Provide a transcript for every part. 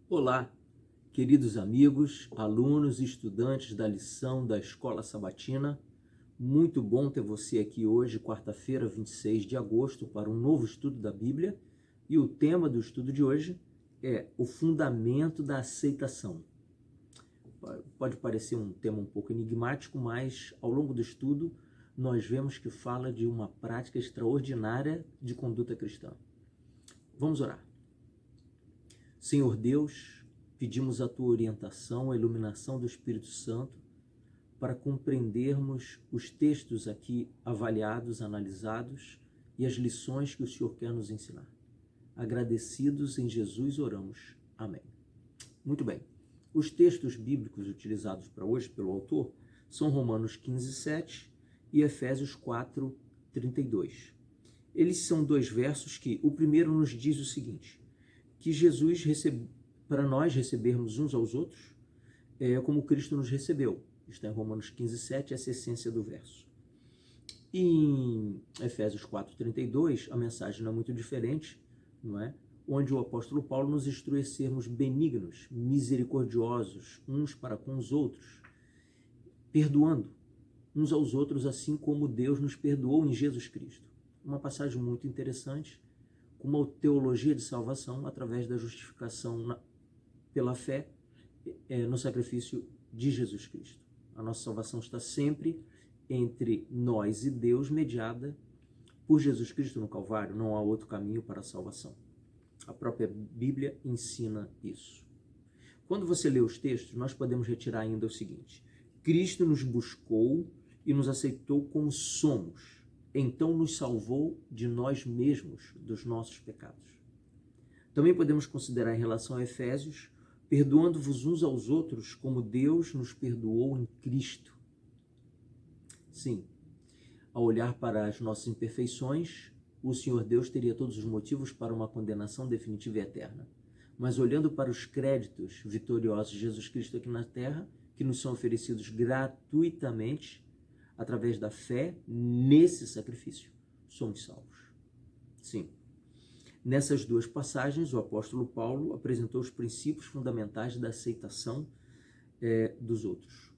Olá, queridos amigos, alunos e estudantes da lição da Escola Sabatina. Muito bom ter você aqui hoje, quarta-feira, 26 de agosto, para um novo estudo da Bíblia. E o tema do estudo de hoje é o fundamento da aceitação. Pode parecer um tema um pouco enigmático, mas ao longo do estudo nós vemos que fala de uma prática extraordinária de conduta cristã. Vamos orar. Senhor Deus, pedimos a tua orientação, a iluminação do Espírito Santo para compreendermos os textos aqui avaliados, analisados e as lições que o Senhor quer nos ensinar. Agradecidos em Jesus oramos. Amém. Muito bem. Os textos bíblicos utilizados para hoje pelo autor são Romanos 15:7 e Efésios 4:32. Eles são dois versos que o primeiro nos diz o seguinte: que Jesus para nós recebermos uns aos outros como Cristo nos recebeu. Está em Romanos 15:7, essa é a essência do verso. E em Efésios 4:32, a mensagem não é muito diferente, não é? Onde o apóstolo Paulo nos instrui a sermos benignos, misericordiosos uns para com os outros, perdoando uns aos outros assim como Deus nos perdoou em Jesus Cristo. Uma passagem muito interessante, com uma teologia de salvação através da justificação pela fé no sacrifício de Jesus Cristo. A nossa salvação está sempre entre nós e Deus, mediada por Jesus Cristo no Calvário. Não há outro caminho para a salvação. A própria Bíblia ensina isso. Quando você lê os textos, nós podemos retirar ainda o seguinte: Cristo nos buscou e nos aceitou como somos. Então nos salvou de nós mesmos, dos nossos pecados. Também podemos considerar em relação a Efésios, perdoando-vos uns aos outros como Deus nos perdoou em Cristo. Sim, ao olhar para as nossas imperfeições, o Senhor Deus teria todos os motivos para uma condenação definitiva e eterna. Mas olhando para os créditos vitoriosos de Jesus Cristo aqui na terra, que nos são oferecidos gratuitamente, através da fé nesse sacrifício, somos salvos. Sim. Nessas duas passagens, o apóstolo Paulo apresentou os princípios fundamentais da aceitação dos outros,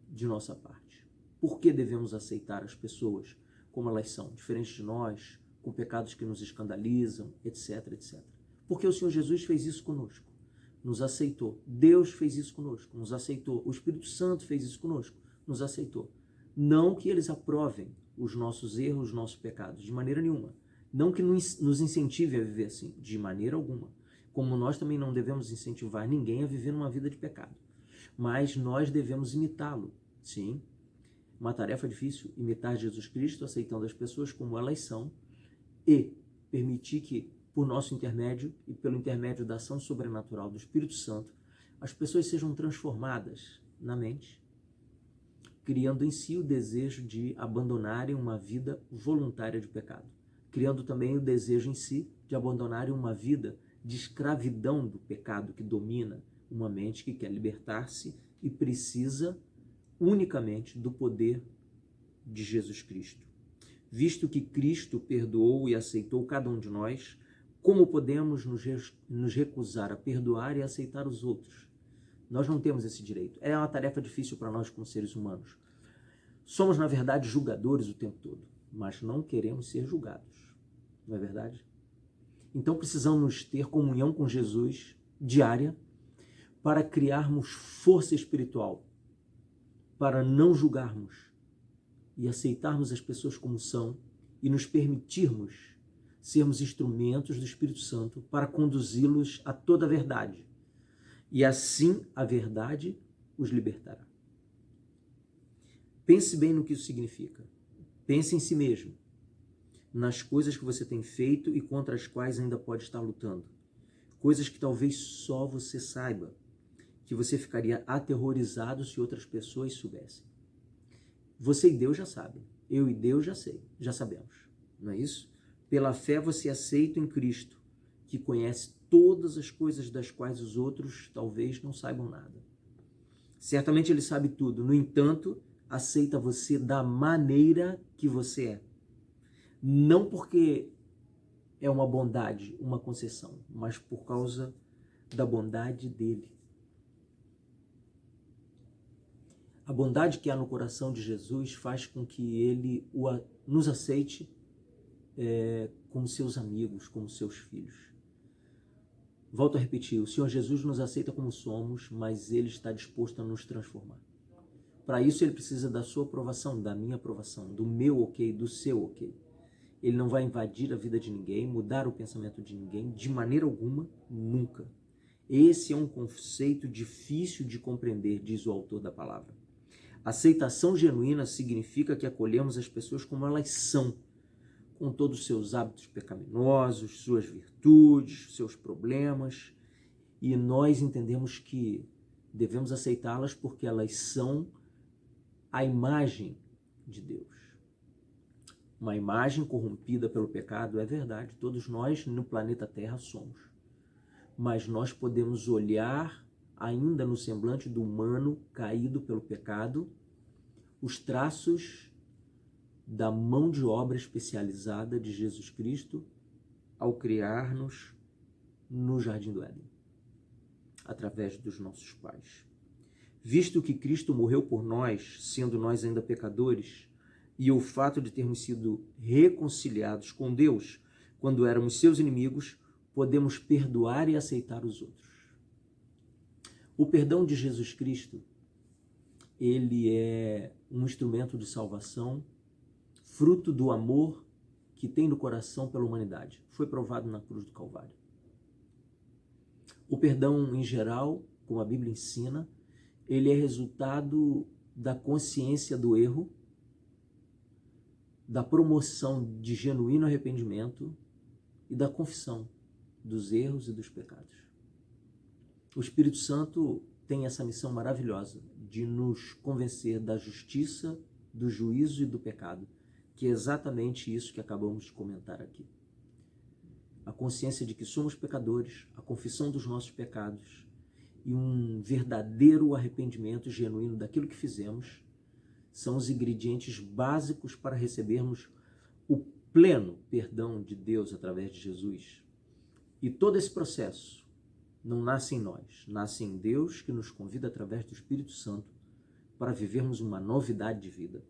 de nossa parte. Por que devemos aceitar as pessoas como elas são, diferentes de nós, com pecados que nos escandalizam, etc, etc. Porque o Senhor Jesus fez isso conosco, nos aceitou. Deus fez isso conosco, nos aceitou. O Espírito Santo fez isso conosco, nos aceitou. Não que eles aprovem os nossos erros, os nossos pecados, de maneira nenhuma. Não que nos incentive a viver assim, de maneira alguma. Como nós também não devemos incentivar ninguém a viver numa vida de pecado. Mas nós devemos imitá-lo, sim. Uma tarefa difícil, imitar Jesus Cristo, aceitando as pessoas como elas são e permitir que, por nosso intermédio e pelo intermédio da ação sobrenatural do Espírito Santo, as pessoas sejam transformadas na mente, criando em si o desejo de abandonarem uma vida voluntária de pecado, criando também o desejo em si de abandonarem uma vida de escravidão do pecado que domina uma mente que quer libertar-se e precisa unicamente do poder de Jesus Cristo. Visto que Cristo perdoou e aceitou cada um de nós, como podemos nos recusar a perdoar e aceitar os outros? Nós não temos esse direito. É uma tarefa difícil para nós como seres humanos. Somos, na verdade, julgadores o tempo todo, mas não queremos ser julgados. Não é verdade? Então precisamos ter comunhão com Jesus diária para criarmos força espiritual, para não julgarmos e aceitarmos as pessoas como são e nos permitirmos sermos instrumentos do Espírito Santo para conduzi-los a toda a verdade. E assim a verdade os libertará. Pense bem no que isso significa. Pense em si mesmo, nas coisas que você tem feito e contra as quais ainda pode estar lutando. Coisas que talvez só você saiba, que você ficaria aterrorizado se outras pessoas soubessem. Você e Deus já sabem. Eu e Deus já sabemos. Não é isso? Pela fé você aceita em Cristo, que conhece todas as coisas das quais os outros talvez não saibam nada. Certamente ele sabe tudo. No entanto, aceita você da maneira que você é. Não porque é uma bondade, uma concessão, mas por causa da bondade dele. A bondade que há no coração de Jesus faz com que ele nos aceite como seus amigos, como seus filhos. Volto a repetir, o Senhor Jesus nos aceita como somos, mas ele está disposto a nos transformar. Para isso ele precisa da sua aprovação, da minha aprovação, do meu ok, do seu ok. Ele não vai invadir a vida de ninguém, mudar o pensamento de ninguém, de maneira alguma, nunca. Esse é um conceito difícil de compreender, diz o autor da palavra. Aceitação genuína significa que acolhemos as pessoas como elas são, com todos os seus hábitos pecaminosos, suas virtudes, seus problemas, e nós entendemos que devemos aceitá-las porque elas são a imagem de Deus. Uma imagem corrompida pelo pecado, é verdade, todos nós no planeta Terra somos. Mas nós podemos olhar ainda no semblante do humano caído pelo pecado, os traços da mão de obra especializada de Jesus Cristo ao criar-nos no Jardim do Éden, através dos nossos pais. Visto que Cristo morreu por nós, sendo nós ainda pecadores, e o fato de termos sido reconciliados com Deus quando éramos seus inimigos, podemos perdoar e aceitar os outros. O perdão de Jesus Cristo, ele é um instrumento de salvação, fruto do amor que tem no coração pela humanidade. Foi provado na cruz do Calvário. O perdão, em geral, como a Bíblia ensina, ele é resultado da consciência do erro, da promoção de genuíno arrependimento e da confissão dos erros e dos pecados. O Espírito Santo tem essa missão maravilhosa de nos convencer da justiça, do juízo e do pecado, que é exatamente isso que acabamos de comentar aqui. A consciência de que somos pecadores, a confissão dos nossos pecados e um verdadeiro arrependimento genuíno daquilo que fizemos são os ingredientes básicos para recebermos o pleno perdão de Deus através de Jesus. E todo esse processo não nasce em nós, nasce em Deus, que nos convida através do Espírito Santo para vivermos uma novidade de vida.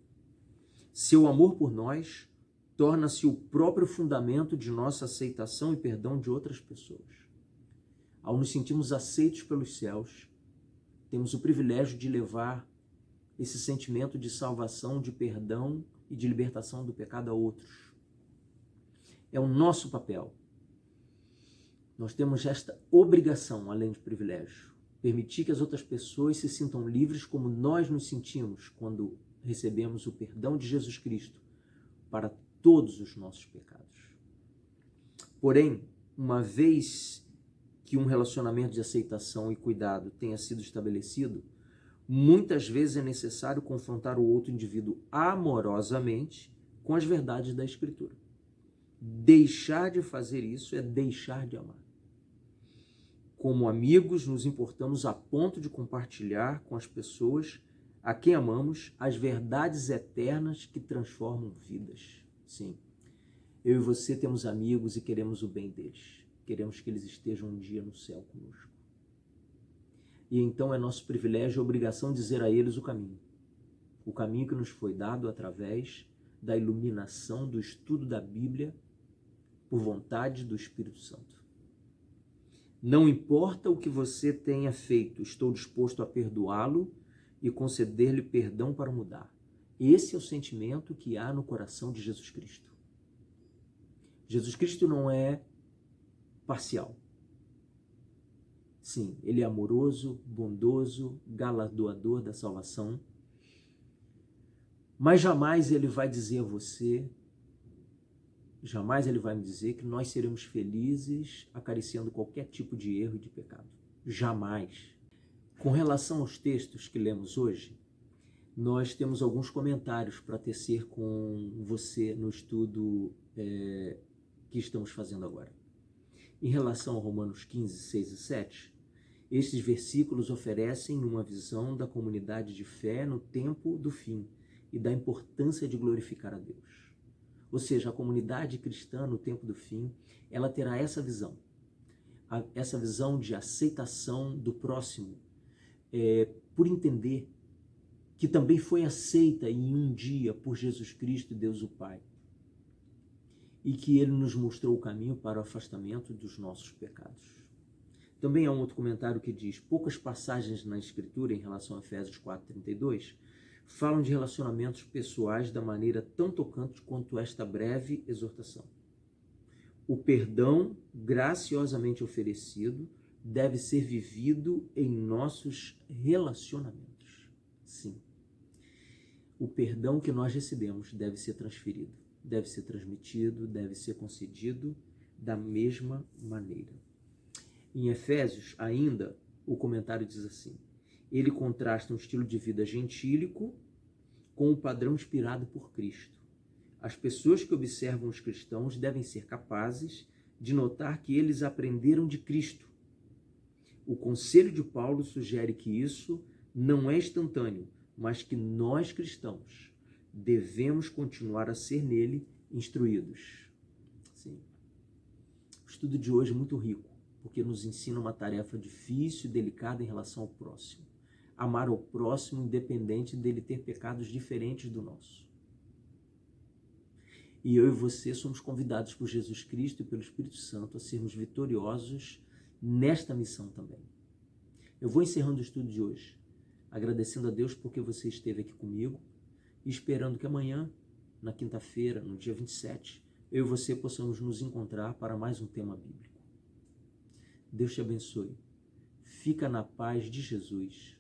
Seu amor por nós torna-se o próprio fundamento de nossa aceitação e perdão de outras pessoas. Ao nos sentirmos aceitos pelos céus, temos o privilégio de levar esse sentimento de salvação, de perdão e de libertação do pecado a outros. É o nosso papel. Nós temos esta obrigação, além de privilégio, permitir que as outras pessoas se sintam livres como nós nos sentimos quando recebemos o perdão de Jesus Cristo para todos os nossos pecados. Porém, uma vez que um relacionamento de aceitação e cuidado tenha sido estabelecido, muitas vezes é necessário confrontar o outro indivíduo amorosamente com as verdades da Escritura. Deixar de fazer isso é deixar de amar. Como amigos, nos importamos a ponto de compartilhar com as pessoas a quem amamos as verdades eternas que transformam vidas. Sim, eu e você temos amigos e queremos o bem deles. Queremos que eles estejam um dia no céu conosco. E então é nosso privilégio e obrigação dizer a eles o caminho que nos foi dado através da iluminação do estudo da Bíblia por vontade do Espírito Santo. Não importa o que você tenha feito, estou disposto a perdoá-lo e conceder-lhe perdão para mudar. Esse é o sentimento que há no coração de Jesus Cristo. Jesus Cristo não é parcial. Sim, ele é amoroso, bondoso, galardoador da salvação, mas jamais ele vai dizer a você, jamais ele vai me dizer que nós seremos felizes acariciando qualquer tipo de erro e de pecado. Jamais. Com relação aos textos que lemos hoje, nós temos alguns comentários para tecer com você no estudo que estamos fazendo agora. Em relação a Romanos 15, 6 e 7, esses versículos oferecem uma visão da comunidade de fé no tempo do fim e da importância de glorificar a Deus. Ou seja, a comunidade cristã no tempo do fim, ela terá essa visão. essa visão de aceitação do próximo, por entender que também foi aceita em um dia por Jesus Cristo e Deus o Pai, e que ele nos mostrou o caminho para o afastamento dos nossos pecados. Também há um outro comentário que diz: poucas passagens na Escritura em relação a Efésios 4:32 falam de relacionamentos pessoais da maneira tão tocante quanto esta breve exortação. O perdão graciosamente oferecido deve ser vivido em nossos relacionamentos. Sim. O perdão que nós recebemos deve ser transferido, deve ser transmitido, deve ser concedido da mesma maneira. Em Efésios, ainda, o comentário diz assim: ele contrasta um estilo de vida gentílico com o padrão inspirado por Cristo. As pessoas que observam os cristãos devem ser capazes de notar que eles aprenderam de Cristo. O conselho de Paulo sugere que isso não é instantâneo, mas que nós cristãos devemos continuar a ser nele instruídos. Sim. O estudo de hoje é muito rico, porque nos ensina uma tarefa difícil e delicada em relação ao próximo. Amar ao próximo independente dele ter pecados diferentes do nosso. E eu e você somos convidados por Jesus Cristo e pelo Espírito Santo a sermos vitoriosos nesta missão também. Eu vou encerrando o estudo de hoje, agradecendo a Deus porque você esteve aqui comigo e esperando que amanhã, na quinta-feira, no dia 27, eu e você possamos nos encontrar para mais um tema bíblico. Deus te abençoe. Fica na paz de Jesus.